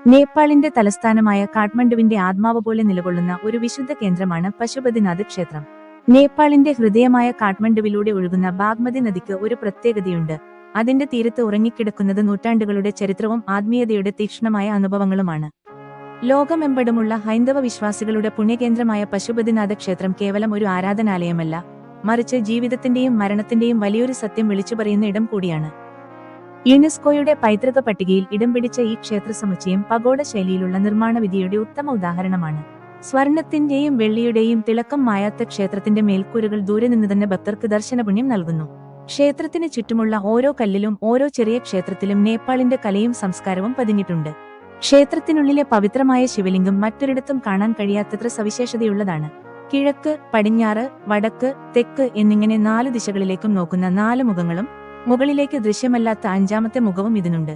നേപ്പാളിന്റെ തലസ്ഥാനമായ കാഠ്മണ്ഡുവിന്റെ ആത്മാവ് പോലെ നിലകൊള്ളുന്ന ഒരു വിശുദ്ധ കേന്ദ്രമാണ് പശുപതിനാഥ് ക്ഷേത്രം. നേപ്പാളിന്റെ ഹൃദയമായ കാഠ്മണ്ഡുവിലൂടെ ഒഴുകുന്ന ബാഗ്മതി നദിക്ക് ഒരു പ്രത്യേകതയുണ്ട്. അതിന്റെ തീരത്ത് ഉറങ്ങിക്കിടക്കുന്നത് നൂറ്റാണ്ടുകളുടെ ചരിത്രവും ആത്മീയതയുടെ തീക്ഷ്ണമായ അനുഭവങ്ങളുമാണ്. ലോകമെമ്പാടുമുള്ള ഹൈന്ദവ വിശ്വാസികളുടെ പുണ്യകേന്ദ്രമായ പശുപതിനാഥ ക്ഷേത്രം കേവലം ഒരു ആരാധനാലയമല്ല, മറിച്ച് ജീവിതത്തിന്റെയും മരണത്തിന്റെയും വലിയൊരു സത്യം വിളിച്ചുപറയുന്ന ഇടം കൂടിയാണ്. യുനെസ്കോയുടെ പൈതൃക പട്ടികയിൽ ഇടം പിടിച്ച ഈ ക്ഷേത്ര സമുച്ചയം പഗോഡ ശൈലിയിലുള്ള നിർമ്മാണ വിധിയുടെ ഉത്തമ ഉദാഹരണമാണ്. സ്വർണത്തിന്റെയും വെള്ളിയുടെയും തിളക്കം മായാത്ത ക്ഷേത്രത്തിന്റെ മേൽക്കൂരകൾ ദൂരെ നിന്ന് തന്നെ ഭക്തർക്ക് ദർശനപുണ്യം നൽകുന്നു. ക്ഷേത്രത്തിന് ചുറ്റുമുള്ള ഓരോ കല്ലിലും ഓരോ ചെറിയ ക്ഷേത്രത്തിലും നേപ്പാളിന്റെ കലയും സംസ്കാരവും പതിഞ്ഞിട്ടുണ്ട്. ക്ഷേത്രത്തിനുള്ളിലെ പവിത്രമായ ശിവലിംഗം മറ്റൊരിടത്തും കാണാൻ കഴിയാത്തത്ര സവിശേഷതയുള്ളതാണ്. കിഴക്ക്, പടിഞ്ഞാറ്, വടക്ക്, തെക്ക് എന്നിങ്ങനെ 4 ദിശകളിലേക്കും നോക്കുന്ന 4 മുഖങ്ങളും മുകളിലേക്ക് ദൃശ്യമല്ലാത്ത 5ാമത്തെ മുഖവും ഇതിനുണ്ട്.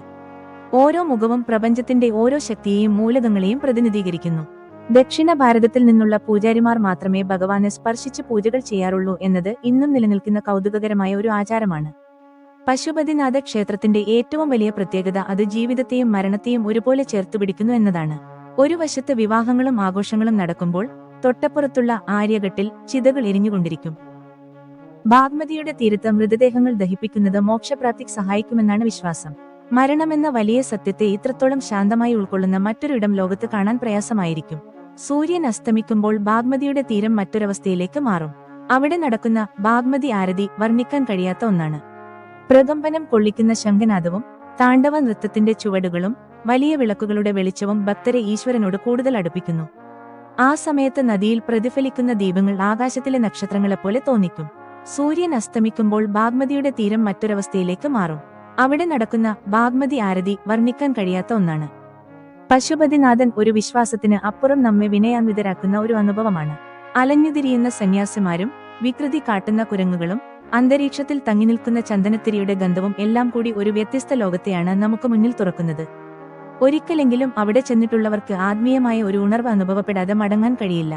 ഓരോ മുഖവും പ്രപഞ്ചത്തിന്റെ ഓരോ ശക്തിയെയും മൂലകങ്ങളെയും പ്രതിനിധീകരിക്കുന്നു. ദക്ഷിണ ഭാരതത്തിൽ നിന്നുള്ള പൂജാരിമാർ മാത്രമേ ഭഗവാനെ സ്പർശിച്ച് പൂജകൾ ചെയ്യാറുള്ളൂ എന്നത് ഇന്നും നിലനിൽക്കുന്ന കൗതുകകരമായ ഒരു ആചാരമാണ്. പശുപതിനാഥ ക്ഷേത്രത്തിന്റെ ഏറ്റവും വലിയ പ്രത്യേകത അത് ജീവിതത്തെയും മരണത്തെയും ഒരുപോലെ ചേർത്തുപിടിക്കുന്നു എന്നതാണ്. ഒരു വശത്ത് വിവാഹങ്ങളും ആഘോഷങ്ങളും നടക്കുമ്പോൾ തൊട്ടപ്പുറത്തുള്ള ആര്യഘട്ടിൽ ചിതകൾ എരിഞ്ഞുകൊണ്ടിരിക്കും. ബാഗ്മതിയുടെ തീരത്ത് മൃതദേഹങ്ങൾ ദഹിപ്പിക്കുന്നത് മോക്ഷപ്രാപ്തിക്ക് സഹായിക്കുമെന്നാണ് വിശ്വാസം. മരണമെന്ന വലിയ സത്യത്തെ ഇത്രത്തോളം ശാന്തമായി ഉൾക്കൊള്ളുന്ന മറ്റൊരു ഇടം ലോകത്ത് കാണാൻ പ്രയാസമായിരിക്കും. സൂര്യൻ അസ്തമിക്കുമ്പോൾ ബാഗ്മതിയുടെ തീരം മറ്റൊരവസ്ഥയിലേക്ക് മാറും. അവിടെ നടക്കുന്ന ബാഗ്മതി ആരതി വർണ്ണിക്കാൻ കഴിയാത്ത ഒന്നാണ്. പ്രകമ്പനം കൊള്ളിക്കുന്ന ശംഖനാദവും താണ്ഡവ നൃത്തത്തിന്റെ ചുവടുകളും വലിയ വിളക്കുകളുടെ വെളിച്ചവും ഭക്തരെ ഈശ്വരനോട് കൂടുതൽ അടുപ്പിക്കുന്നു. ആ സമയത്ത് നദിയിൽ പ്രതിഫലിക്കുന്ന ദീപങ്ങൾ ആകാശത്തിലെ നക്ഷത്രങ്ങളെപ്പോലെ തോന്നിക്കും. സൂര്യൻ അസ്തമിക്കുമ്പോൾ ബാഗ്മതിയുടെ തീരം മറ്റൊരവസ്ഥയിലേക്ക് മാറും. അവിടെ നടക്കുന്ന ബാഗ്മതി ആരതി വർണ്ണിക്കാൻ കഴിയാത്ത ഒന്നാണ്. പശുപതിനാഥൻ ഒരു വിശ്വാസത്തിന് അപ്പുറം നമ്മെ വിനയാന്വിതരാക്കുന്ന ഒരു അനുഭവമാണ്. അലഞ്ഞുതിരിയുന്ന സന്യാസിമാരും വികൃതി കാട്ടുന്ന കുരങ്ങുകളും അന്തരീക്ഷത്തിൽ തങ്ങിനിൽക്കുന്ന ചന്ദനത്തിരിയുടെ ഗന്ധവും എല്ലാം കൂടി ഒരു വ്യത്യസ്ത ലോകത്തെയാണ് നമുക്ക് മുന്നിൽ തുറക്കുന്നത്. ഒരിക്കലെങ്കിലും അവിടെ ചെന്നിട്ടുള്ളവർക്ക് ആത്മീയമായ ഒരു ഉണർവ് അനുഭവപ്പെടാതെ മടങ്ങാൻ കഴിയില്ല.